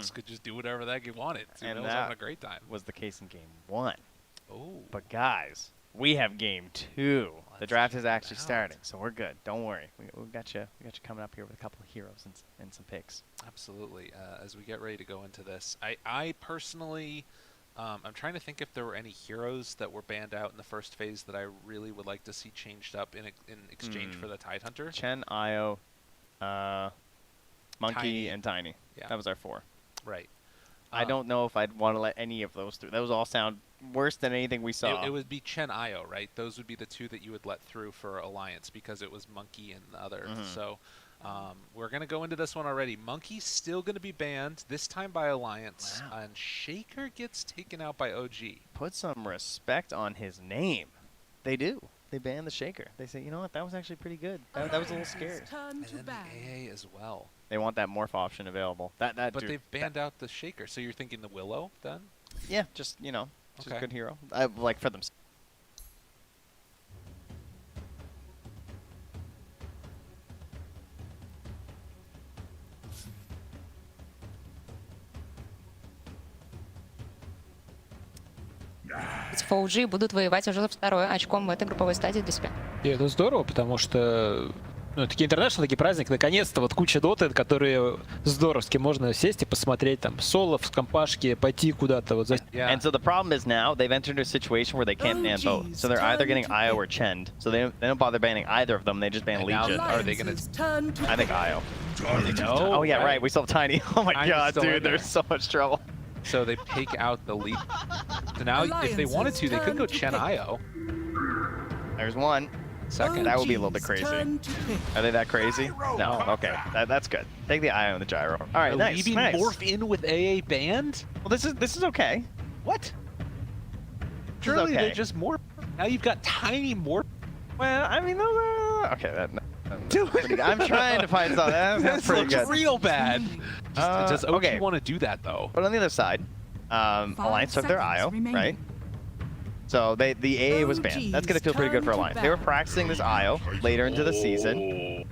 Lynx could just do whatever the heck he wanted. And was having a great time. Was the case in game 1. Oh. But guys, we have game 2. The draft is actually out. starting, so we're good. Don't worry. We got you. We got you coming up here with a couple of heroes and some picks. Absolutely. As we get ready to go into this, I personally, I'm trying to think if there were any heroes that were banned out in the first phase that I really would like to see changed up in exchange for the Tidehunter. Chen, Io, Monkey, Tiny. and Tiny. Yeah. That was our 4. Right. I don't know if I'd want to let any of those through. Those all sound worse than anything we saw. It would be Chen Io, right? Those would be the 2 that you would let through for Alliance because it was Monkey and the other. So we're going to go into this one already. Monkey's still going to be banned, this time by Alliance. Wow. And Shaker gets taken out by OG. Put some respect on his name. They do. They ban the Shaker. They say, you know what, that was actually pretty good. That was a little scary. And then the AA as well. They want that morph option available. But they've banned out the Shaker, so you're thinking the Willow then? Yeah, just, you know, just Okay. a good hero. Like for them. FOG будут воевать уже за второе очком в этой групповой стадии для себя. И это здорово, потому что такие интернешнл, такие праздники, наконец-то вот куча доты, которые здоровски можно сесть и посмотреть там соло в компашке, пойти куда-то вот за... And so the problem is now they've entered a situation where they can't ban both. So they're either getting Io or Chend. So they don't bother banning either of them. They just ban And now Legion. are they going to... I think Io. No, Oh yeah, right. We still have Tiny. Oh my Tiny's god, still in dude, there. there's so much trouble. So they take out the lead. So now, if they wanted to, they could go Chen Io. There's one. Second. That would be a little bit crazy. Are they that crazy? No. Okay, that's good. Take the Io and the gyro. All right, nice. Leaving Nice. Morph in with AA banned? Well, this is okay. What? This is Surely okay. they just Morph. Now you've got Tiny Morph. Well, I mean, those are okay. That's pretty good. I'm trying to find something. That's This pretty looks good. real bad. Does OG okay. want to do that though? But on the other side, Alliance took their Io, right? So the AA was banned. That's going to feel pretty good for Alliance. They were practicing this Io later into the season.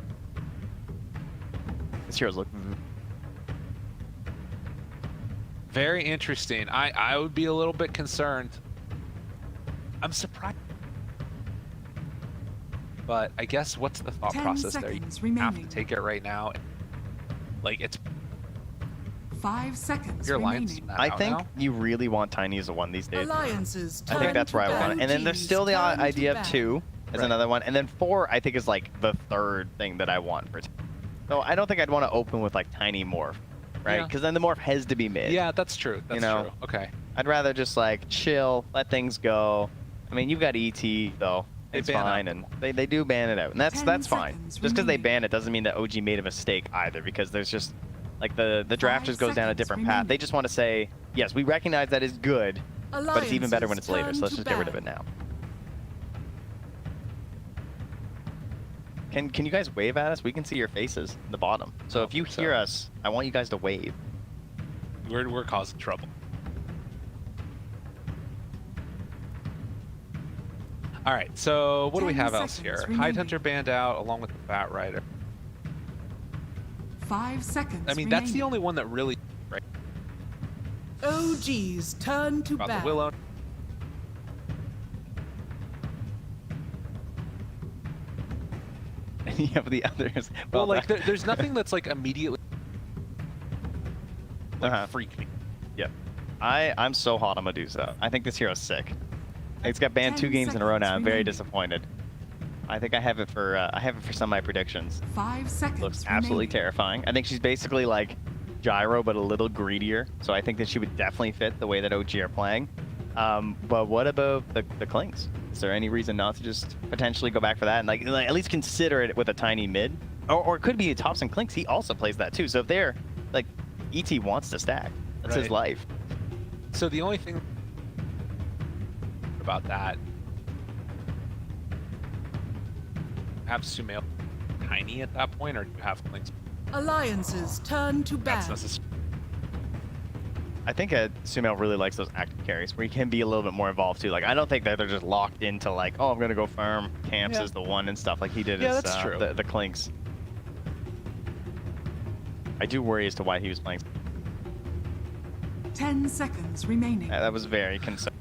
This heroes look... Very interesting. I would be a little bit concerned. I'm surprised. But I guess what's the thought process there? You have to take it right now. Like it's 5 seconds your Alliance. remaining. I think you really want Tiny as a 1 these days. Alliances I think that's where I want it. And then there's still the idea of 2 as another one. And then 4, I think, is like the third thing that I want for So I don't think I'd want to open with like Tiny Morph, right? Because then the Morph has to be mid. Yeah, that's true. That's true. Okay. I'd rather just like chill, let things go. I mean, you've got ET though. It's fine, and they do ban it out, and that's fine. Just because they ban it doesn't mean that OG made a mistake either, because there's just like the draft just goes down a different path. They just want to say, yes, we recognize that is good, but it's even better when it's later, so let's just get rid of it now. Can you guys wave at us? We can see your faces in the bottom. So if you hear us, I want you guys to wave. We're causing trouble. All right, so what do we have else here? Tidehunter banned out along with the Bat Rider. 5 seconds. I mean, that's the only one that really. Right. OG's turn to About the bat. Willow. Any of the others? Well, like there's nothing that's like immediately like freak me. Yeah, I'm so hot on Medusa. I think this hero's sick. It's got banned 2 games in a row now. I'm very disappointed. I think I have it for some of my predictions. 5 seconds. Looks absolutely terrifying. I think she's basically like Gyro, but a little greedier. So I think that she would definitely fit the way that OG are playing. But what about the Clings? Is there any reason not to just potentially go back for that and like at least consider it with a Tiny mid? Or it could be Thompson Clinks. He also plays that too. So if they're like ET wants to stack, that's his life. So the only thing about that, have Sumail Tiny at that point, or do you have Clinks? Alliances turn to bat. That's necessary. I think Sumail really likes those active carries where he can be a little bit more involved too. Like I don't think that they're just locked into like, oh, I'm gonna go farm camps as the one and stuff like he did as that's true. The Clinks. I do worry as to why he was playing. 10 seconds remaining. That was very concerning.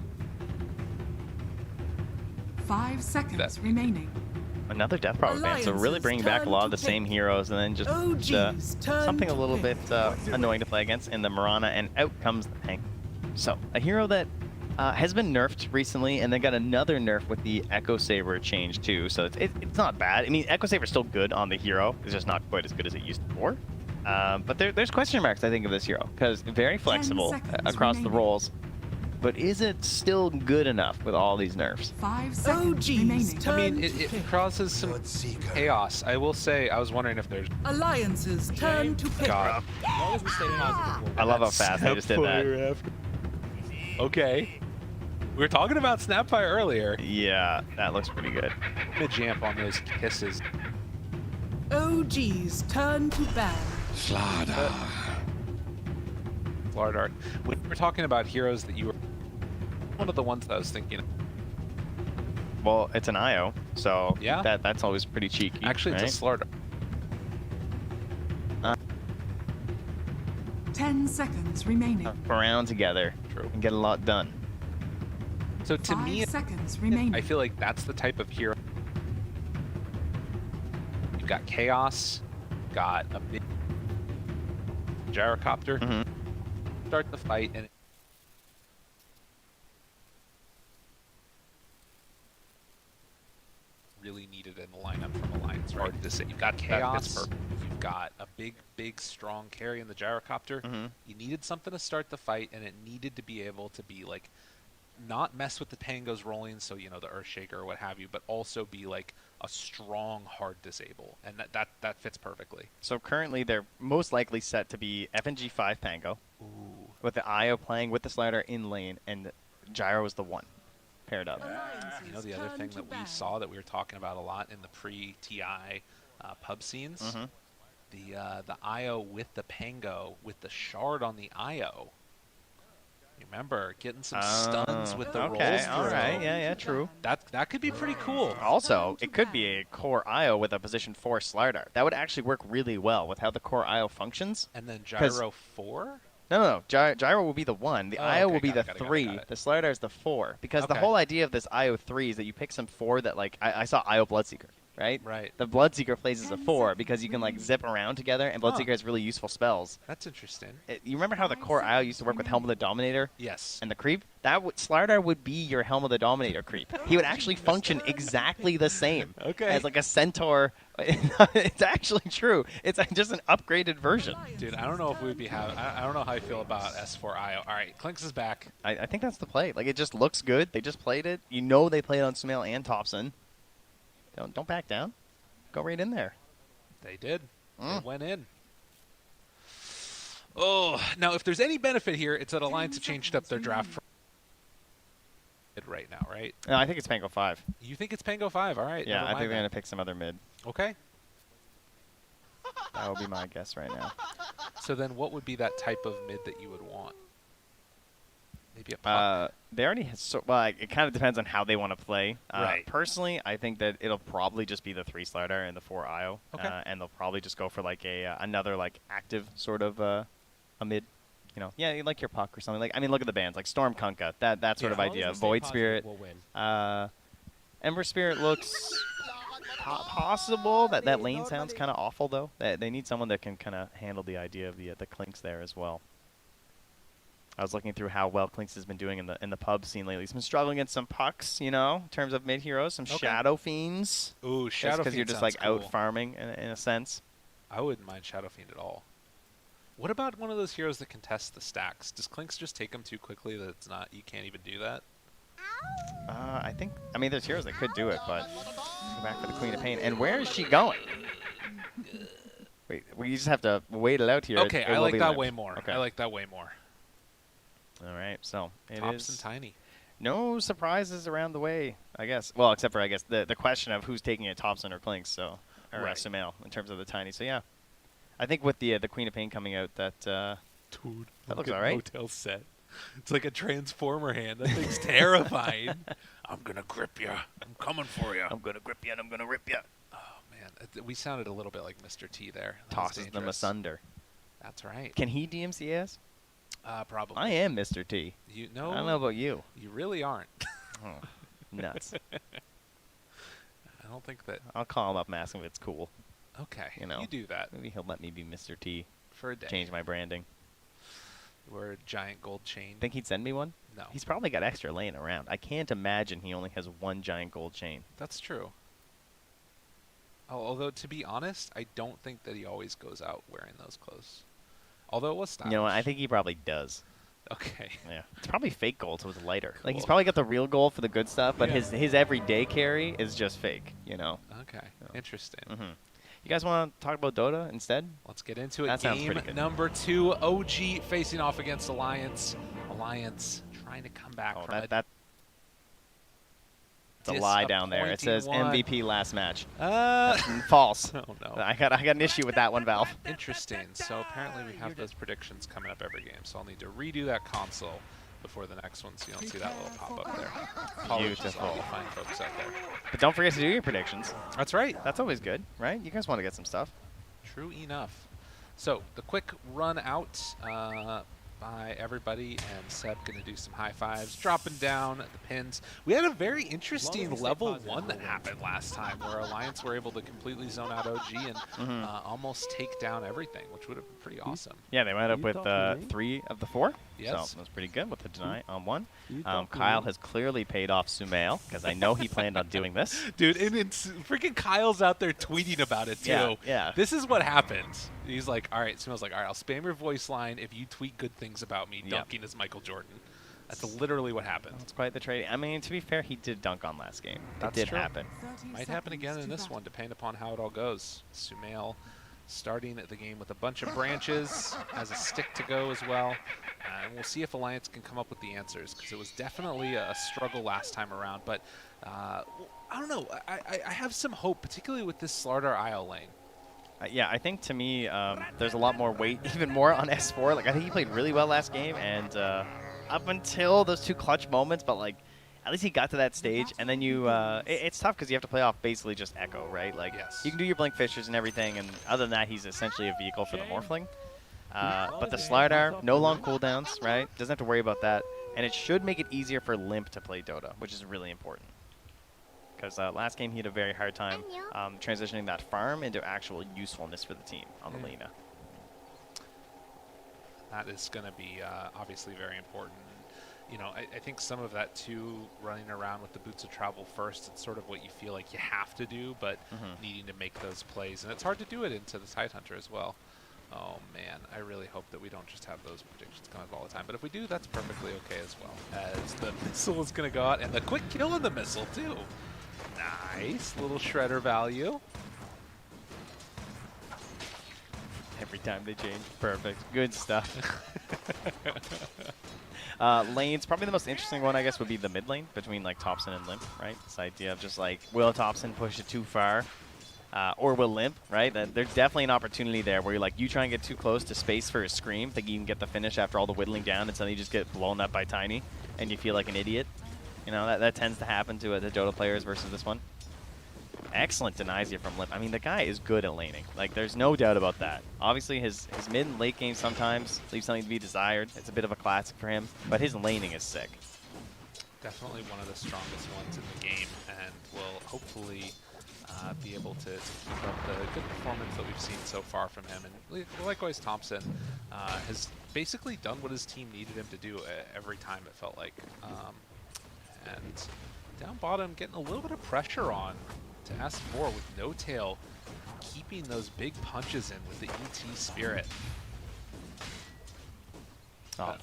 5 seconds That- remaining. Another death probably ban, so really bringing back a lot of the same heroes, and then just OGs turn something a to little pick. bit annoying to play against in the Mirana, and out comes the tank. So, a hero that has been nerfed recently, and then got another nerf with the Echo Saber change too, so it's not bad. I mean, Echo Saber's still good on the hero, it's just not quite as good as it used to be. But there's question marks, I think, of this hero, because very flexible across the remaining. roles. But is it still good enough with all these nerfs? 5 seconds OGs remaining. I mean, it causes some chaos. I will say, I was wondering if there's... Alliances turn to pick. God. As long as we stay positive. I love how fast I just did that. Okay. We were talking about Snapfire earlier. Yeah, that looks pretty good. Mid-jamp on those kisses. OGs turn to ban. Lardart. When we were talking about heroes that you were... One of the ones that I was thinking... Well, it's an IO, so Yeah. that's always pretty cheeky. Actually, right? it's a Slardart. 10 seconds remaining. Around together True. and get a lot done. So to 5 me, seconds remaining. I feel like that's the type of hero. You've got Chaos, got a mid gyrocopter, Mhm. start the fight, and really needed in the lineup from Alliance, right? To say you've got Chaos, you've got a big, strong carry in the gyrocopter. Mhm. You needed something to start the fight, and it needed to be able to be like not mess with the tangos rolling, so you know the Earthshaker or what have you, but also be like a strong hard disable, and that fits perfectly. So currently they're most likely set to be FNG 5 Pango, Ooh, with the IO playing with the slider in lane, and Gyro is the one paired up. you know the other thing that we saw that we were talking about a lot in the pre-TI pub scenes, Mhm. the IO with the Pango with the shard on the IO. Remember getting some stuns with the okay, rolls all through. right, yeah, true. That could be pretty cool. Also, it could be a core IO with a position 4 slider. That would actually work really well with how the core IO functions. And then 'Cause- Gyro 4? No. Gyro will be the 1. The Oh, IO okay, will be got the it, got it, 3. got it. The slider is the 4. Because the Okay. whole idea of this IO 3 is that you pick some 4 that, like, I saw IO Bloodseeker, right? Right. The Bloodseeker plays as a 4 because you can, like, zip around together, and Bloodseeker has really useful spells. That's interesting. You remember how the core IO used to work with Helm of the Dominator Yes. and the creep? Slider would be your Helm of the Dominator creep. He would actually function exactly the same. Okay. As like a centaur. It's actually true. It's just an upgraded version. Dude, I don't know if we'd be having... I don't know how I feel about S4IO. All right, Clinks is back. I think that's the play. Like, it just looks good. They just played it. You know they played on Sumail and Thompson. Don't back down. Go right in there. They did. They Mm. went in. Oh, now if there's any benefit here, it's that Alliance have changed up their draft from right now, right? No, I think it's Pango 5. You think it's Pango 5? All right. Yeah, never I think mind they're going then. to pick some other mid. Okay. That would be my guess right now. So then what would be that type of mid that you would want? Maybe a puck? They already well, it kind of depends on how they want to play. Right. Personally, I think that it'll probably just be the 3 slider and the 4 IO. Okay. And they'll probably just go for like another like active sort of a mid. You know, yeah, like your puck or something. Like, I mean, look at the bands like Storm Kunkka, that sort of As long as idea. we stay Void positive, Spirit, we'll win. Ember Spirit looks possible. That lane sounds kind of awful though. They need someone that can kind of handle the idea of the Clinks there as well. I was looking through how well Clinks has been doing in the pub scene lately. He's been struggling against some pucks, you know, in terms of mid heroes, some Okay. Shadow Fiends. Ooh, Shadow Because you're Fiend just sounds like cool. out farming in a sense. I wouldn't mind Shadow Fiend at all. What about one of those heroes that contest the stacks? Does Clinks just take them too quickly that it's not? You can't even do that. I mean, there's heroes that could do it, but go back for the Queen of Pain. And where is she going? Wait, we just have to wait it out here. Okay, It I will like be that live. way more. Okay. I like that way more. All right, so it Tops is and tiny. no surprises around the way, I guess. Well, except for I guess the question of who's taking it, Thompson or Clinks, so or Right. Sumail in terms of the tiny. So yeah, I think with the Queen of Pain coming out, that Dude, That looks look at alright. Motel set. It's like a transformer hand. That thing's terrifying. I'm gonna grip you. I'm coming for you. I'm gonna grip you and I'm gonna rip you. Oh man, we sounded a little bit like Mr. T there. That was Tosses them dangerous. asunder. That's right. Can he DMCS? Probably. I am Mr. T. You know. I don't know about you. You really aren't. Oh, nuts. I don't think that. I'll call him up and ask him if it's cool. Okay. You know. You do that Maybe he'll let me be Mr. T. for a day. Change my branding. Wear a giant gold chain. Think he'd send me one? No. He's probably got extra laying around. I can't imagine he only has one giant gold chain. That's true. Although, to be honest, I don't think that he always goes out wearing those clothes. Although it was stylish. You know what? I think he probably does. Okay. Yeah. It's probably fake gold, so it's lighter. Like, he's Cool. probably got the real gold for the good stuff, but Yeah. his everyday carry is just fake, you know? Okay. Interesting. Mm-hmm. You guys want to talk about Dota instead? Let's get into it. That sounds Game pretty good. number 2, OG facing off against Alliance. Alliance trying to come back Oh, from a that's a lie down there. It says disappointing MVP last match. one. False. Oh no. I got an issue with that one, Valve. Interesting. So apparently we have those predictions coming up every game. So I'll need to redo that console before the next one, so you don't see that little pop up there. Apologies to all the fine folks out there. But don't forget to do your predictions. That's right. That's always good, right? You guys want to get some stuff. True enough. So the quick run out by everybody, and Seb gonna do some high fives, dropping down the pins. We had a very interesting level 1 that happened last time, where Alliance were able to completely zone out OG and almost take down everything, which would have been pretty awesome. Yeah, they went up with 3 of the 4. Yes. So that was pretty good with the deny on 1. Kyle has clearly paid off Sumail, because I know he planned on doing this. Dude, and it's freaking Kyle's out there tweeting about it too. Yeah, yeah. This is what happens. He's like, all right, Sumail's like, all right, I'll spam your voice line if you tweet good things about me, Yep. dunking as Michael Jordan. That's literally what happened. That's quite the trade. I mean, to be fair, he did dunk on last game. That's it did true. happen. 30 Might happen again seconds in to this battle. one, depending upon how it all goes. Sumail starting the game with a bunch of branches, has a stick to go as well. And we'll see if Alliance can come up with the answers, because it was definitely a struggle last time around. But I don't know. I have some hope, particularly with this Slardar IO lane. Yeah, I think to me, there's a lot more weight, even more on S4. Like, I think he played really well last game, and up until those 2 clutch moments, but like, at least he got to that stage, and then you, it's tough because you have to play off basically just Echo, right? Like, Yes. you can do your Blink Fishers and everything, and other than that, he's essentially a vehicle for the Morphling. But the Slardar, no long cooldowns, right? Doesn't have to worry about that, and it should make it easier for Limp to play Dota, which is really important. Because last game he had a very hard time transitioning that farm into actual usefulness for the team on the Lina. That is going to be obviously very important. You know, I think some of that too, running around with the boots of travel first, it's sort of what you feel like you have to do, but needing to make those plays. And it's hard to do it into the Tidehunter as well. Oh man, I really hope that we don't just have those predictions come up all the time. But if we do, that's perfectly okay as well. As the missile is going to go out, and the quick kill on the missile too. Nice little shredder value. Every time they change. Perfect. Good stuff. Lanes, probably the most interesting one, I guess, would be the mid lane between like Thompson and Limp, right? This idea of just like, will Thompson push it too far? Or will Limp, right? There's definitely an opportunity there where you're like, you try and get too close to space for a scream, think you can get the finish after all the whittling down, and suddenly you just get blown up by Tiny, and you feel like an idiot. You know, that tends to happen to the Dota players versus this one. Excellent denies you from Limp. I mean, the guy is good at laning. Like, there's no doubt about that. Obviously, his mid and late game sometimes leaves something to be desired. It's a bit of a classic for him, but his laning is sick. Definitely one of the strongest ones in the game, and will hopefully be able to keep up the good performance that we've seen so far from him. And likewise, Thompson has basically done what his team needed him to do every time, it felt like. And down bottom, getting a little bit of pressure on to S4 with No Tail, keeping those big punches in with the ET Spirit. Oh,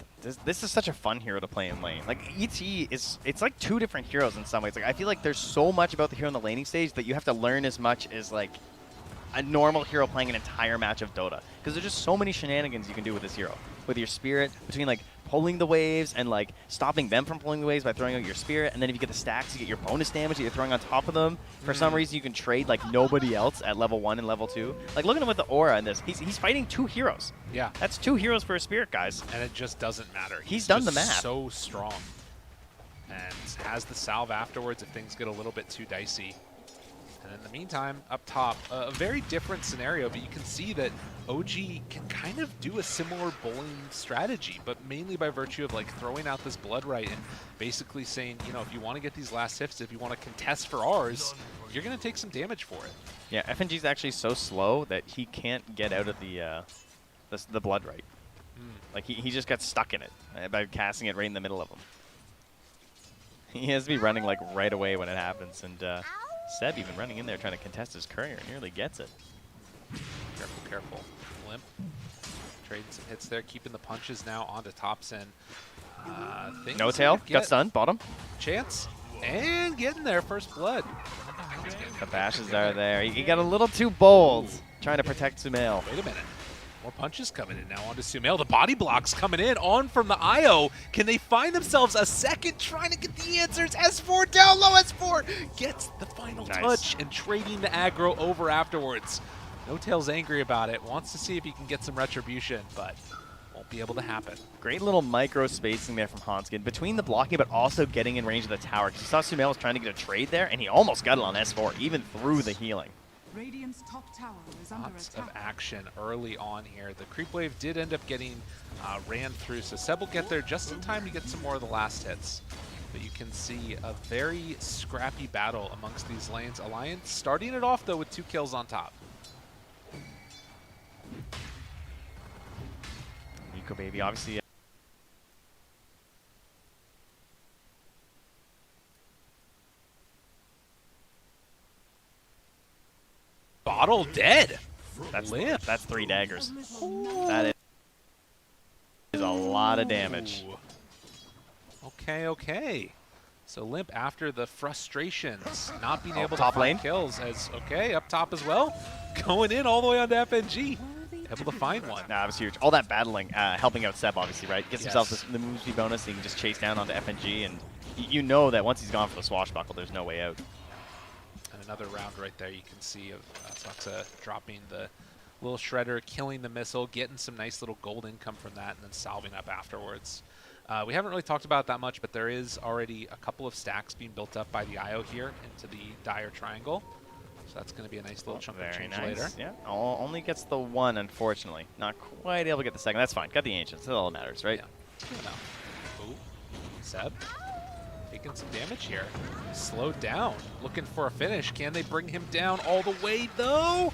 this is such a fun hero to play in lane. Like, ET it's like 2 different heroes in some ways. Like, I feel like there's so much about the hero in the laning stage that you have to learn as much as like a normal hero playing an entire match of Dota. Because there's just so many shenanigans you can do with this hero. With your Spirit, between like pulling the waves and like stopping them from pulling the waves by throwing out your Spirit, and then if you get the stacks, you get your bonus damage that you're throwing on top of them. For some reason, you can trade like nobody else at level 1 and level 2. Like, look at him with the aura in this. He's fighting 2 heroes. Yeah. That's 2 heroes for a Spirit, guys. And it just doesn't matter. He's done the just math. so strong. And has the salve afterwards if things get a little bit too dicey. And in the meantime, up top, a very different scenario, but you can see that OG can kind of do a similar bowling strategy, but mainly by virtue of like throwing out this blood right and basically saying, you know, if you want to get these last hits, if you want to contest for ours, you're going to take some damage for it. Yeah, FNG's actually so slow that he can't get out of the blood right. Like he just got stuck in it by casting it right in the middle of him. He has to be running like right away when it happens, and Seb even running in there trying to contest his courier, nearly gets it. Careful, careful. Limp. Trading some hits there, keeping the punches now onto Thompson. No tail, got stunned, bottom. Chance, and getting there, first blood. The bashes are there. He got a little too bold, trying to protect Sumail. Wait a minute. More punches coming in now onto Sumail. The body blocks coming in on from the IO. Can they find themselves a second trying to get the answers? S4 down low. S4 gets the final touch and trading the aggro over afterwards. No Tail's angry about it. Wants to see if he can get some retribution, but won't be able to happen. Great little micro spacing there from Hanskin between the blocking, but also getting in range of the tower. Because you saw Sumail was trying to get a trade there, and he almost got it on S4, even through the healing. Radiant's top tower is under Lots attack. of action early on here. The creep wave did end up getting ran through, so Seb will get there just in time to get some more of the last hits. But you can see a very scrappy battle amongst these lanes. Alliance starting it off, though, with 2 kills on top. Nico Baby, obviously. Bottle dead. That's Limp. That's 3 daggers. That is a lot of damage. Ooh. Okay, okay. So Limp, after the frustrations, not being able to top find lane. kills, as okay, up top as well, going in all the way onto FNG, able to find one. Nah, it was huge. All that battling, helping out Seb, obviously, right? Gets himself Yes. the move speed bonus, so he can just chase down onto FNG, and you know that once he's gone for the swashbuckle, there's no way out. And another round right there you can see of Saksa dropping the little shredder, killing the missile, getting some nice little gold income from that, and then salving up afterwards. We haven't really talked about it that much, but there is already a couple of stacks being built up by the IO here into the dire triangle. So that's going to be a nice little chunk of change later. Yeah, only gets the 1, unfortunately. Not quite able to get the second. That's fine. Got the Ancients. That's all that matters, right? Yeah. You know. Ooh. Seb taking some damage here. Slowed down. Looking for a finish. Can they bring him down all the way, though?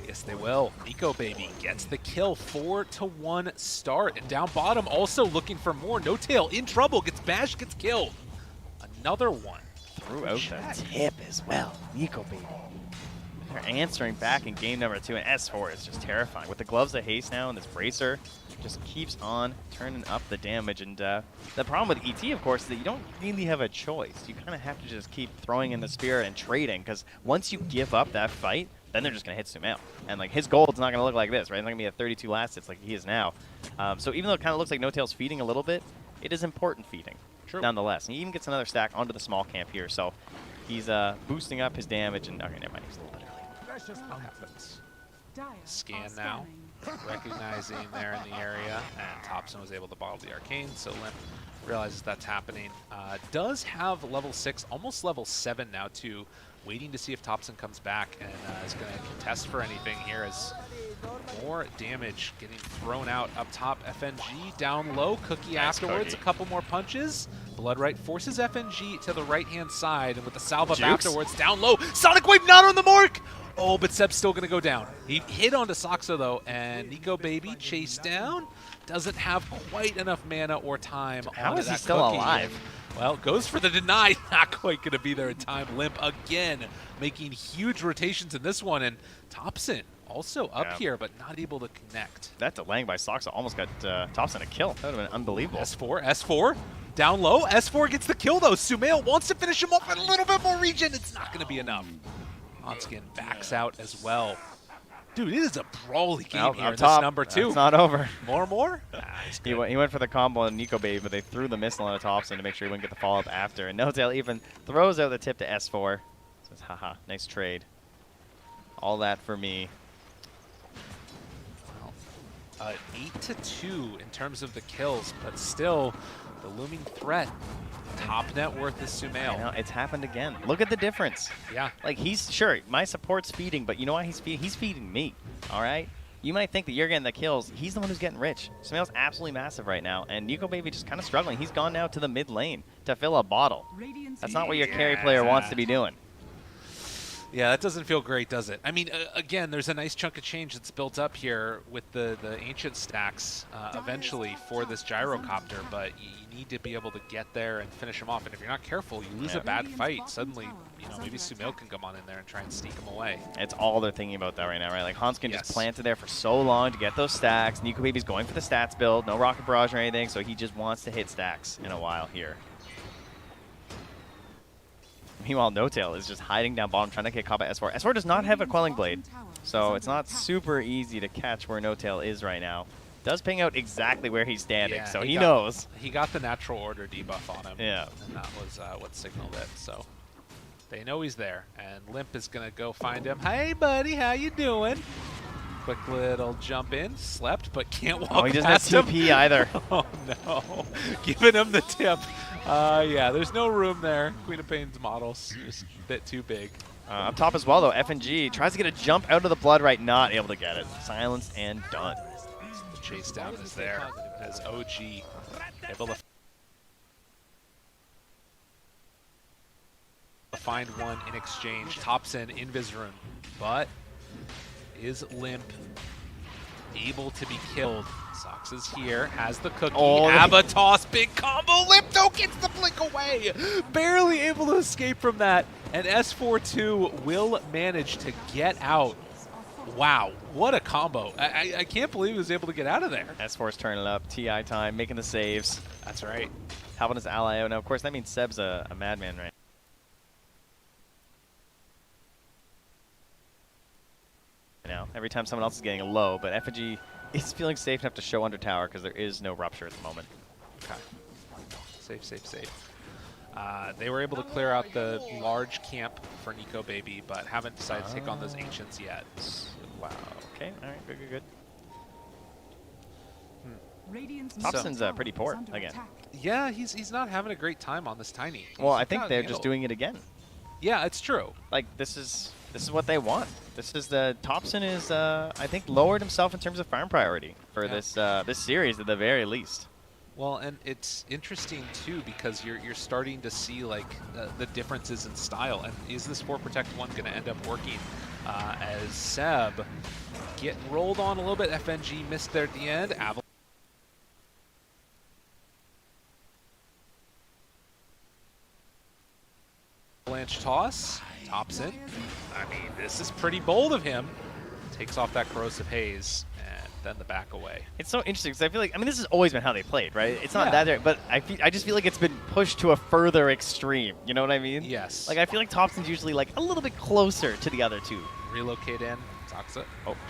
Yes, they will. Nico Baby gets the kill. 4-1 start. And down bottom, also looking for more. No Tail in trouble. Gets bashed, gets killed. Another one. Threw out the tip as well. Nico Baby. They're answering back in game number 2, and S4 is just terrifying. With the gloves of haste now and this bracer, just keeps on turning up the damage. And the problem with ET, of course, is that you don't really have a choice. You kind of have to just keep throwing in the spear and trading, because once you give up that fight, then they're just going to hit Sumail. And like his gold's not going to look like this, right? It's not going to be at 32 last hits like he is now. So even though it kind of looks like No Tail's feeding a little bit, it is important feeding. True. Nonetheless. And he even gets another stack onto the small camp here. So he's boosting up his damage. And okay, never mind. He's a little bit early. What happens? Dire Scan are now. scanning. Recognizing there in the area, and Thompson was able to bottle the arcane, so Limp realizes that's happening. Does have level 6, almost level 7 now too, waiting to see if Thompson comes back and is going to contest for anything here as more damage getting thrown out up top. FNG down low, Cookie afterwards, Cookie. a couple more punches. Bloodright forces FNG to the right-hand side, and with the salve up Jukes. afterwards, down low, Sonic Wave not on the mark! Oh, but Seb's still going to go down. He hit onto Saksa, though, and Nico Baby chased down. Doesn't have quite enough mana or time. How onto is he that still Cookie. alive? Well, goes for the deny. Not quite going to be there in time. Limp again, making huge rotations in this one. And Thompson also up Yeah. here, but not able to connect. That delaying by Soxa almost got Thompson a kill. That would have been unbelievable. S4. Down low. S4 gets the kill, though. Sumail wants to finish him off in a little bit more region. It's not going to be enough. Hanskin backs out as well. Dude, it is a brawly game Well, here up in top, this number 2. It's not over. More? Nah, he's He good. went for the combo on Nico Baby, but they threw the missile on Thompson to make sure he wouldn't get the follow-up after. And No Tail even throws out the tip to S4. Says, haha, nice trade. All that for me. 8-2 in terms of the kills, but still the looming threat. Top net worth is You know, Sumail. it's happened again. Look at the difference. Yeah. Like, he's sure my support's feeding, but you know why he's feeding? He's feeding me. All right. You might think that you're getting the kills. He's the one who's getting rich. Sumail's absolutely massive right now, and Nico Baby just kind of struggling. He's gone now to the mid lane to fill a bottle. That's not what your carry player wants to be doing. Yeah, that doesn't feel great, does it? I mean, again, there's a nice chunk of change that's built up here with the ancient stacks eventually for this gyrocopter, but you need to be able to get there and finish them off. And if you're not careful, you lose a bad fight. Suddenly, you know, maybe Sumail can come on in there and try and sneak him away. It's all they're thinking about that right now, right? Like, Hanskin just planted there for so long to get those stacks. Nico Baby's going for the stats build, no rocket barrage or anything, so he just wants to hit stacks in a while here. Meanwhile, No-Tail is just hiding down bottom, trying to get caught by S4. S4 does not have a Quelling Blade, so it's not super easy to catch where No-Tail is right now. Does ping out exactly where he's standing, Yeah, so he knows. He got the natural order debuff on him. Yeah. And that was what signaled it, so they know he's there. And Limp is going to go find him. Hey, buddy, how you doing? Quick little jump in, slept, but can't walk Oh, he doesn't past have him. TP either. Oh, no. Giving him the tip. Yeah, there's no room there. Queen of Pain's model's just a bit too big. Up top as well, though, FNG tries to get a jump out of the blood right, not able to get it. Silenced and done. The chase down is there as OG able to find one in exchange. Tops in Invis rune, but is Limp able to be killed? Sox is here, has the cookie. Oh, Avatos, big combo. Limp gets the blink away. Barely able to escape from that. And S42 will manage to get out. Wow, what a combo. I can't believe he was able to get out of there. S4's turning it up. TI time, making the saves. That's right. Helping his ally out. Now, of course, that means Seb's a madman right now. Every time someone else is getting a low, but FNG is feeling safe enough to show under tower because there is no rupture at the moment. Okay. Safe, safe, safe. They were able to clear out the large camp for Nico Baby, but haven't decided to take on those Ancients yet. Wow. Okay. All right. Good, good, good. Thompson's pretty poor again. Yeah, he's not having a great time on this Tiny. Well, I He's think got they're handled. just doing it again. Yeah, it's true. Like, this is what they want. This is the Thompson is I think lowered himself in terms of farm priority for this this series at the very least. Well, and it's interesting too because you're starting to see like the differences in style. And is this 4 Protect 1 going to end up working as Seb getting rolled on a little bit? FNG missed there at the end. Avalanche toss, tops in. I mean, this is pretty bold of him. Takes off that corrosive haze and then the back away. It's so interesting because I feel like, I mean, this has always been how they played, right? It's not Yeah. that, but I just feel like it's been pushed to a further extreme. You know what I mean? Yes. Like, I feel like Thompson's usually like a little bit closer to the other two. Relocate in, Toxa.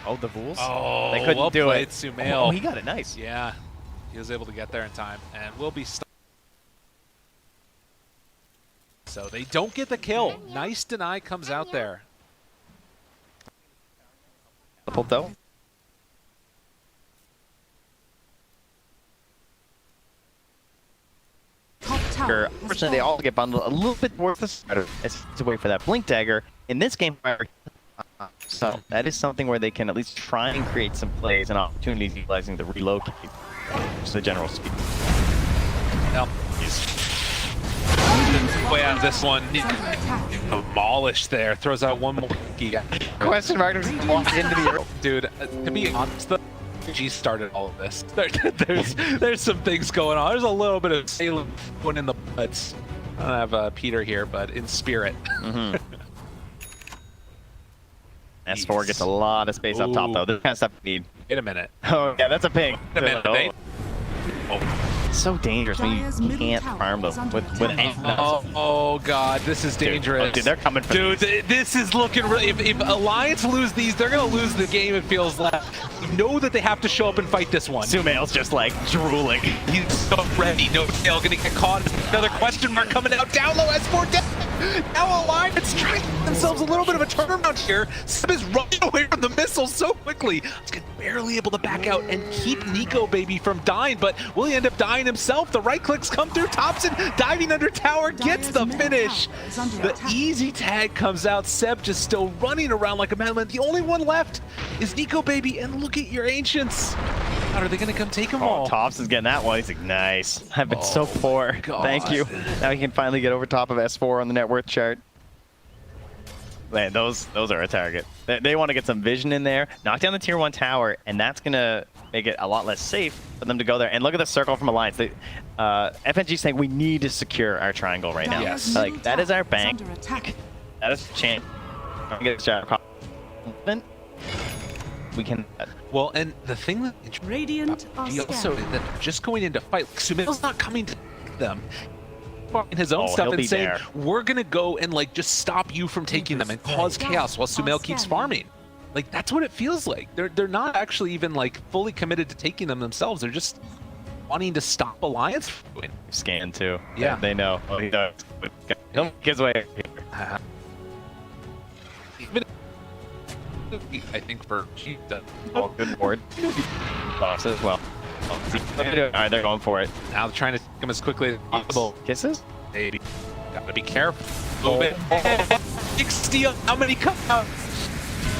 Oh, the Fools? Oh, they couldn't well do played, it. Sumail. Oh, he got it nice. Yeah, he was able to get there in time and will be stuck. So they don't get the kill. Nice deny comes out there. Though. Unfortunately, they all get bundled a little bit worthless. It's to wait for that blink dagger. In this game, so that is something where they can at least try and create some plays and opportunities utilizing the relocate, just the general speed. Well, he's way out of this one. Demolished there. Throws out one more key. Question mark just walked into the Dude, to be honest, the G started all of this. There's some things going on. There's a little bit of Salem going in the butts. I don't have Peter here, but in spirit. S4 gets a lot of space up top, though. This kind of stuff you need. Wait a minute. Oh, yeah, that's a ping. Wait a minute. It's so dangerous when you can't farm them with anything else. Oh god, this is dangerous. Dude, they're coming for Dude, this is looking really. If Alliance lose these, they're gonna lose the game. It feels like you know that they have to show up and fight this one. Sumail's just like drooling. He's so ready. No tail gonna get caught. Another question mark coming out. Down low. S4 dead. Now Alliance trying to give themselves a little bit of a turnaround here. Seb is running away from the missile so quickly. He's barely able to back out and keep Nico Baby from dying, but will he end up dying himself? The right clicks come through. Thompson diving under tower gets the finish. The easy tag comes out. Seb just still running around like a madman. The only one left is Nico Baby, and look at your Ancients. How are they going to come take them all? Thompson's getting that one. He's like, nice. I've been so poor. God. Thank you. Now he can finally get over top of S4 on the net worth chart. Man, those are a target. They want to get some vision in there, knock down the tier 1 tower, and that's going to make it a lot less safe for them to go there. And look at the circle from Alliance. FNG saying we need to secure our triangle right now. Yes. Like, that is our bank. That is a chance. Get a shot. We can... Well, and the thing that Radiant are he also scattered. that just going into fight, like, Sumail's not coming to them. In his own Oh, stuff he'll and be saying, there. we're gonna go and like just stop you from taking them and cause chaos while Sumail keeps farming. Like, that's what it feels like. They're not actually even like fully committed to taking them themselves. They're just wanting to stop Alliance from doing it. Scan too. Yeah. They know. Oh, he does. He'll make his way. I think for she does. Oh, good ward. Lost as well. Alright, they're going for it. Now they're trying to take him as quickly as possible. Kisses? Maybe. Gotta be careful. Move it. 60. How many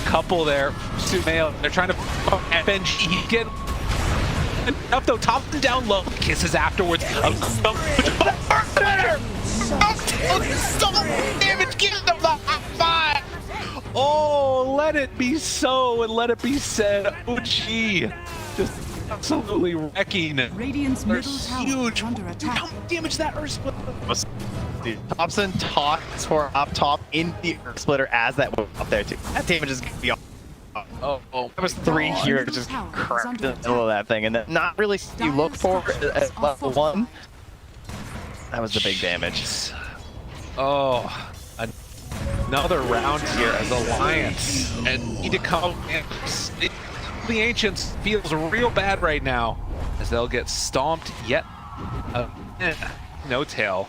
couple there? Sumail. They're trying to FNG. He get enough though. Top and down low. Kisses afterwards. Damage. Get them the high five. Oh, let it be so and let it be said. OG. Just absolutely wrecking. Radiant's They're middle tower huge. is under attack. How much damage that Earth Split? Thompson tossed for up top in the Earth Splitter as that went up there too. That damage is gonna be on. Oh, There was 3 here just cracked in the middle of that thing, and then not really you look for at level 1. That was the big damage. Oh, another round here as Alliance and need to come in. The Ancients feels real bad right now as they'll get stomped yet. No tail.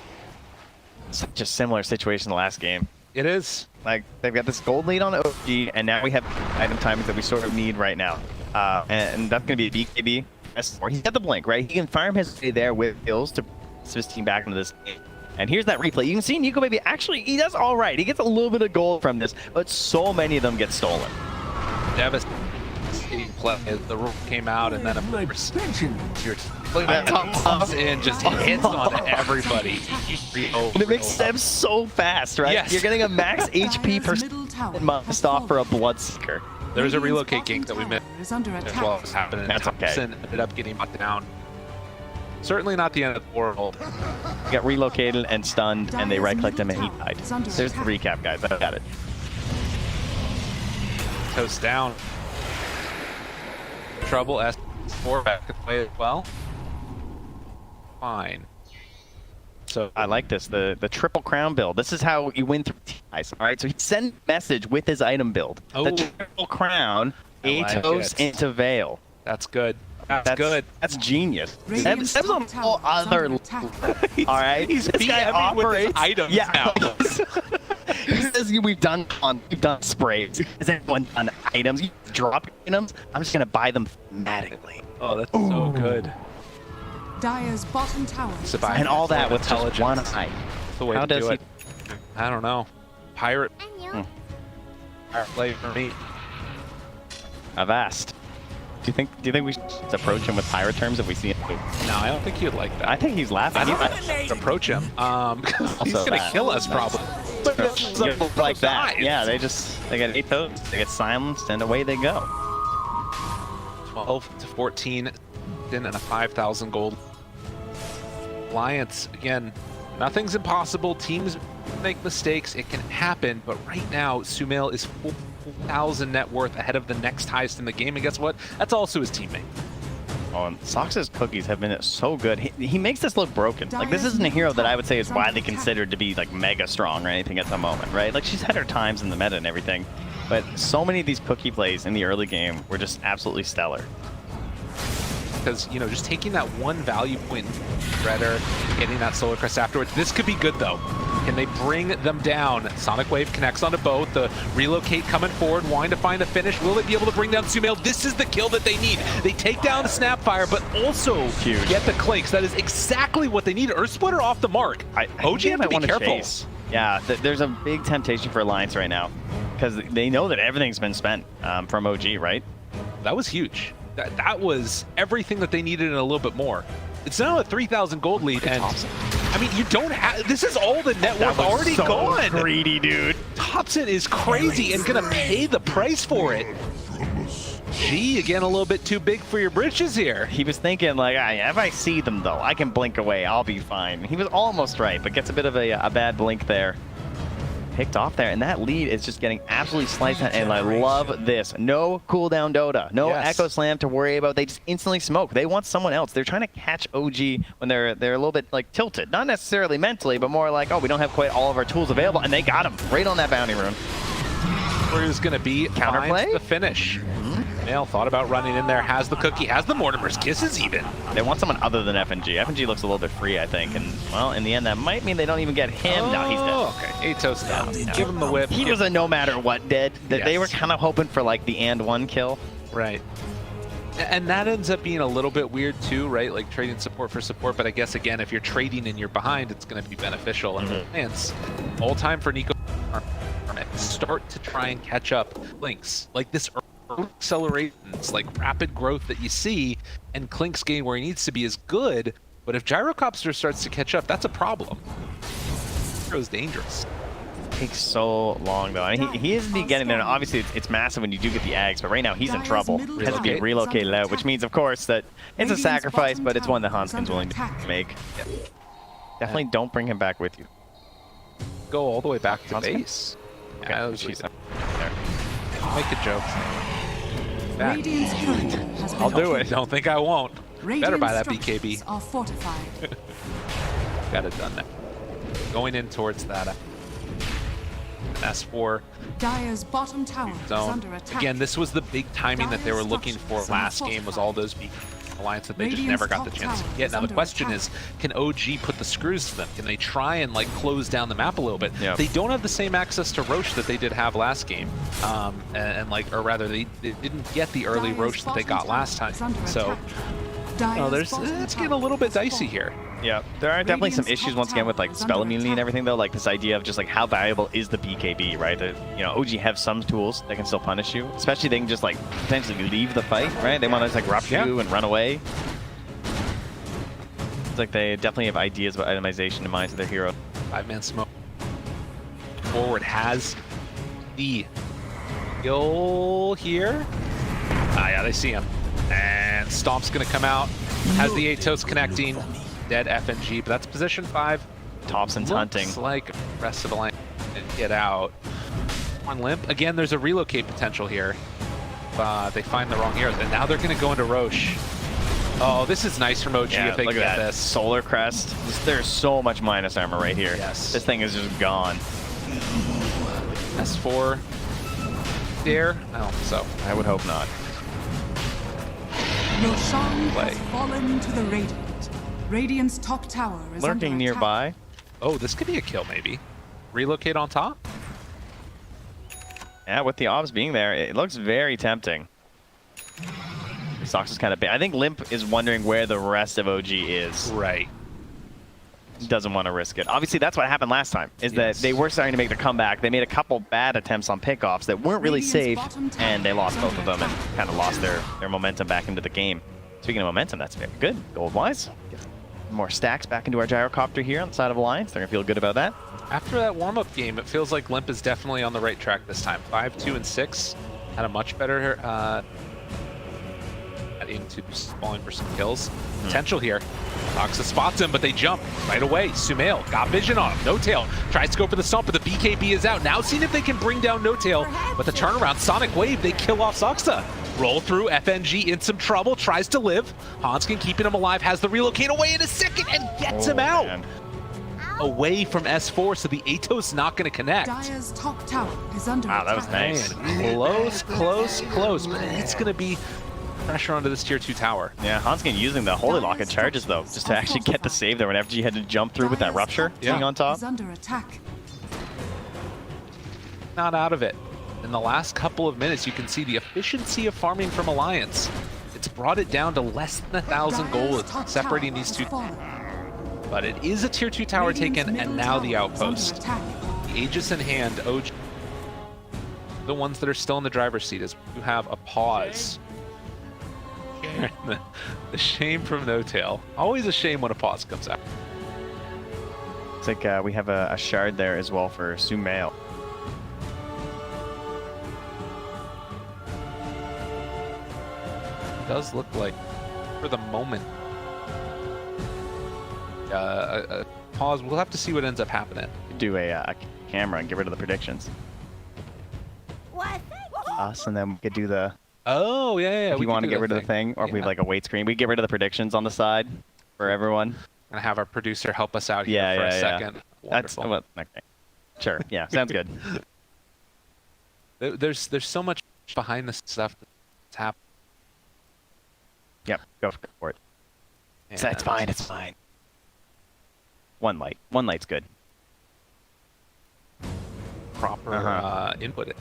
Such a similar situation the last game. It is. Like, they've got this gold lead on OG, and now we have item timings that we sort of need right now. And that's going to be BKB. S4. He's got the blink, right? He can farm his way there with kills to push his team back into this game. And here's that replay. You can see Nico Baby, actually, he does all right. He gets a little bit of gold from this, but so many of them get stolen. Devastating play. The rule came out, and then of course, look at that comes in, just hits on everybody. And it makes them so fast, right? Yes. You're getting a max HP per middle tower must off for a Bloodseeker. There's a Radiant's relocate bottom gank that we tower missed is under as attack. well as happening. That's okay. Thompson ended up getting knocked down. Certainly not the end of the world. He got relocated and stunned, and they right-clicked him and he died. There's the recap, guys. I got it. Toast down. Trouble S4 back away as well. Fine. So I like this, the triple crown build. This is how you win through ties. All right, so he sent a message with his item build. Oh. The triple crown, I like Atos it. into Veil. that's good. That's good. That's genius. Radiant's Seb's on a top whole tower is other under level. attack. All right, He's this guy BMing with his operates. items yeah. now. He says we've done sprays. Has anyone done items? You drop items. I'm just gonna buy them thematically. Oh, that's so good. Dire's bottom tower is Survive. under And all that Form with just intelligence. one eye. That's the way How to does do he? it. I don't know. Pirate. Pirate play for me. I've asked. Do you think we should approach him with pirate terms if we see him? No, I don't think you'd like that. I think he's laughing. I don't approach him. He's Also gonna that. kill us probably. Like that. Nice. Yeah, they get 8 toes, they get silenced, and away they go. 12 to 14, and a 5,000 gold. Alliance again. Nothing's impossible. Teams make mistakes. It can happen. But right now, Sumail is 4,000 net worth ahead of the next highest in the game. And guess what? That's also his teammate. Oh, and Sox's cookies have been so good. He makes this look broken. Like, this isn't a hero that I would say is widely considered to be like mega strong or anything at the moment, right? Like, she's had her times in the meta and everything, but so many of these cookie plays in the early game were just absolutely stellar. because, you know, just taking that one value point, Redder, getting that Solar Crest afterwards, this could be good though. Can they bring them down? Sonic Wave connects onto both. The relocate coming forward, wanting to find a finish. Will it be able to bring down Sumail? This is the kill that they need. They take down the Snapfire, but also Huge. get the Clinks. That is exactly what they need. Earth Splitter off the mark. OG have to be careful. Chase. Yeah, there's a big temptation for Alliance right now because they know that everything's been spent from OG, right? That was huge. That was everything that they needed and a little bit more. It's now a 3,000 gold lead, and I mean, you don't have. This is all the net worth already so gone. Greedy, dude. Thompson is crazy and gonna pay the price for it. G, again, a little bit too big for your britches here. He was thinking, like, if I see them, though, I can blink away. I'll be fine. He was almost right, but gets a bit of a bad blink there. Picked off there, and that lead is just getting absolutely sliced out, and I love this. No cooldown Dota, no Echo Slam to worry about. They just instantly smoke. They want someone else. They're trying to catch OG when they're a little bit like tilted. Not necessarily mentally, but more like, oh, we don't have quite all of our tools available, and they got him right on that bounty rune. Where is going to be Counterplay? the finish. Nail thought about running in there, has the cookie, has the Mortimer's Kisses even. They want someone other than FNG. FNG looks a little bit free, I think, and well, in the end, that might mean they don't even get him. No, he's dead. Okay, Atos down. Give him the whip. He was a no matter what dead. They were kind of hoping for like the and one kill. Right. And that ends up being a little bit weird too, right? Like trading support for support, but I guess again, if you're trading and you're behind, it's going to be beneficial. And it's all time for Nico start to try and catch up links like this accelerations, like rapid growth that you see, and Clink's getting where he needs to be is good, but if Gyrocopter starts to catch up, that's a problem. It's dangerous. Takes so long though. I mean, he is getting there. And obviously, it's massive when you do get the Ags, but right now he's in trouble. Has to be relocated out, which means, of course, that it's a sacrifice, but it's one that Hanskin's willing to make. Definitely don't bring him back with you. Go all the way back to Hanskin? base. Okay, Yeah, that was she's there. there. Make a joke. Back. Radiant's turret has been I'll do it. Don't think I won't. Better buy that Radiant BKB. structures are fortified. Got it done now. Going in towards that S4 Dire's bottom tower is zone. under attack. Again, this was the big timing that they were looking for last game, was all those big alliance that they just never got the chance to get. Now the question is, can OG put the screws to them? Can they try and like close down the map a little bit? Yep. They don't have the same access to Roche that they did have last game, and like, or rather, they didn't get the early Dire's Roche that they got bottom last tower time. is under So, attack. Dire's bottom it's getting a tower little bit has dicey fallen. here. Yeah, there are definitely some Radiant's issues top once again with tower like is spell under immunity and attack. everything though. Like this idea of just like how valuable is the BKB, right? That, you know, OG have some tools that can still punish you. Especially they can just like potentially leave the fight, right? They want to just like rush you and run away. It's like they definitely have ideas about itemization in mind to their hero. 5-man smoke. Forward has the kill here. Ah, yeah, they see him. And Stomp's gonna come out. Has the Atos connecting. Dead FNG, but that's position 5. Thompson's hunting. Looks like the rest of the line can get out. On Limp. Again, there's a relocate potential here. They find the wrong heroes, and now they're gonna go into Roche. Oh, this is nice from OG Yeah, if they look get at that this. Solar Crest. There's so much minus armor right here. Yes. This thing is just gone. S4. Dare? I don't think so. I would hope not. Roshan Play. has fallen to the Radiant. Radiant's top tower is under Lurking attack. nearby. Oh, this could be a kill maybe. Relocate on top? Yeah, with the obs being there, it looks very tempting. Sox is kind of big. I think Limp is wondering where the rest of OG is. Right. Doesn't want to risk it. Obviously, that's what happened last time, is Yes. that they were starting to make the comeback. They made a couple bad attempts on pickoffs that weren't really safe, Radiant's bottom tower and they lost is both of under them and attack. kind of lost their momentum back into the game. Speaking of momentum, that's very good. Gold-wise. Get more stacks back into our gyrocopter here on the side of Alliance. They're going to feel good about that. After that warm-up game, it feels like Limp is definitely on the right track this time. 5, 2, and 6 had a much better into falling for some kills. Potential here. Toxa spots him, but they jump right away. Sumail got vision on him. No Tail tries to go for the stomp, but the BKB is out. Now seeing if they can bring down No Tail, but the turnaround, Sonic Wave, they kill off Soxa. Roll through, FNG in some trouble, tries to live. Hanskin keeping him alive, has the relocate away in a second and gets him out. Man. Away from S4, so the Atos not going to connect. Dire's top tower is under Wow, attack. that was nice. Man, close, close, close, but it's going to be pressure onto this tier 2 tower. Yeah, Hanskin using the Holy Lock and charges, though, just to actually get the save there whenever he had to jump through with that Rupture being on top. Is under attack. Not out of it. In the last couple of minutes, you can see the efficiency of farming from Alliance. It's brought it down to less than 1,000 gold, separating these two. But it is a tier 2 tower taken, and now the outpost. The Aegis in hand, OG. The ones that are still in the driver's seat is you have a pause. The shame from No Tail. Always a shame when a pause comes out. It's like we have a shard there as well for Sumail. It does look like, for the moment, a pause. We'll have to see what ends up happening. Do a camera and get rid of the predictions. Us, and then we could do the... Oh, yeah. If you want to get rid of the thing, or if we have like a wait screen, we get rid of the predictions on the side for everyone. Gonna have our producer help us out here for a second. That's Wonderful. well, okay. Sure. Yeah, sounds good. There's so much behind the stuff that's happening. Yep, go for it. It's fine. It's fine. One light. One light's good. Proper input it.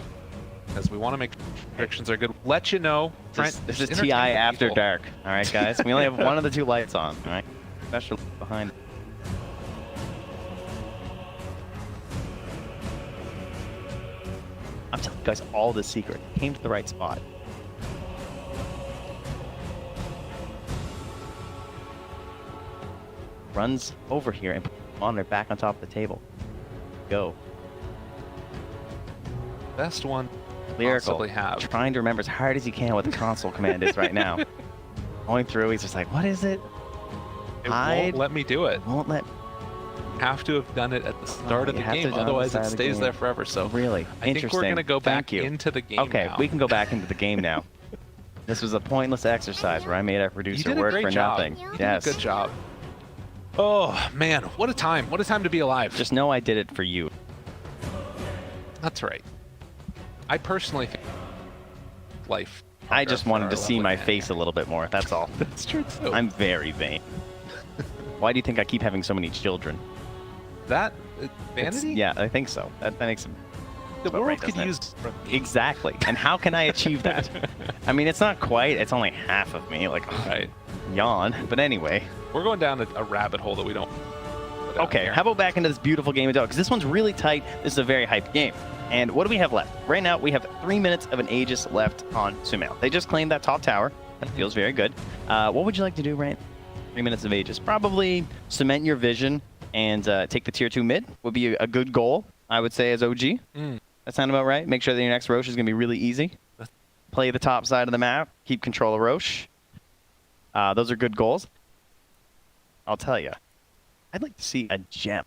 Because we want to make predictions are good. Let you know. This is just TI entertain the after people. dark. All right, guys. We only have one of the two lights on. All right. Special behind. I'm telling you guys all the secret. Came to the right spot. Runs over here and puts the monitor back on top of the table. Go. Best one Lyrical. possibly have. Trying to remember as hard as he can what the console command is right now. Going through, he's just like, what is it? It Hide. won't let me do it. Won't let. Have to have done it at the start of you the have to game, have done it at the otherwise start it of the stays game. there forever. So Really? I think Interesting. we're gonna go Thank back you. into the game Okay, now. we can go back into the game now. This was a pointless exercise where I made our You producer did a work great for job. nothing. You did Yes. a good job. Oh man, what a time! What a time to be alive. Just know I did it for you. That's right. I personally think life. I just for wanted our to see lovely my man face a little bit more. That's all. That's true too. I'm very vain. Why do you think I keep having so many children? That It's- vanity. Yeah, I think so. That makes him. the about world right, could doesn't it? use Exactly. And how can I achieve that? I mean, it's not quite. It's only half of me. Like, Right. yawn. But anyway. We're going down a rabbit hole that we don't. go down Okay, here. how about back into this beautiful game of Dota? Because this one's really tight. This is a very hyped game. And what do we have left? Right now, we have 3 minutes of an Aegis left on Sumail. They just claimed that top tower. That feels very good. What would you like to do, Ryan? 3 minutes of Aegis. Probably cement your vision and take the tier 2 mid would be a good goal, I would say, as OG. That sound about right? Make sure that your next Roche is going to be really easy. Play the top side of the map. Keep control of Roche. Those are good goals. I'll tell you. I'd like to see a gem.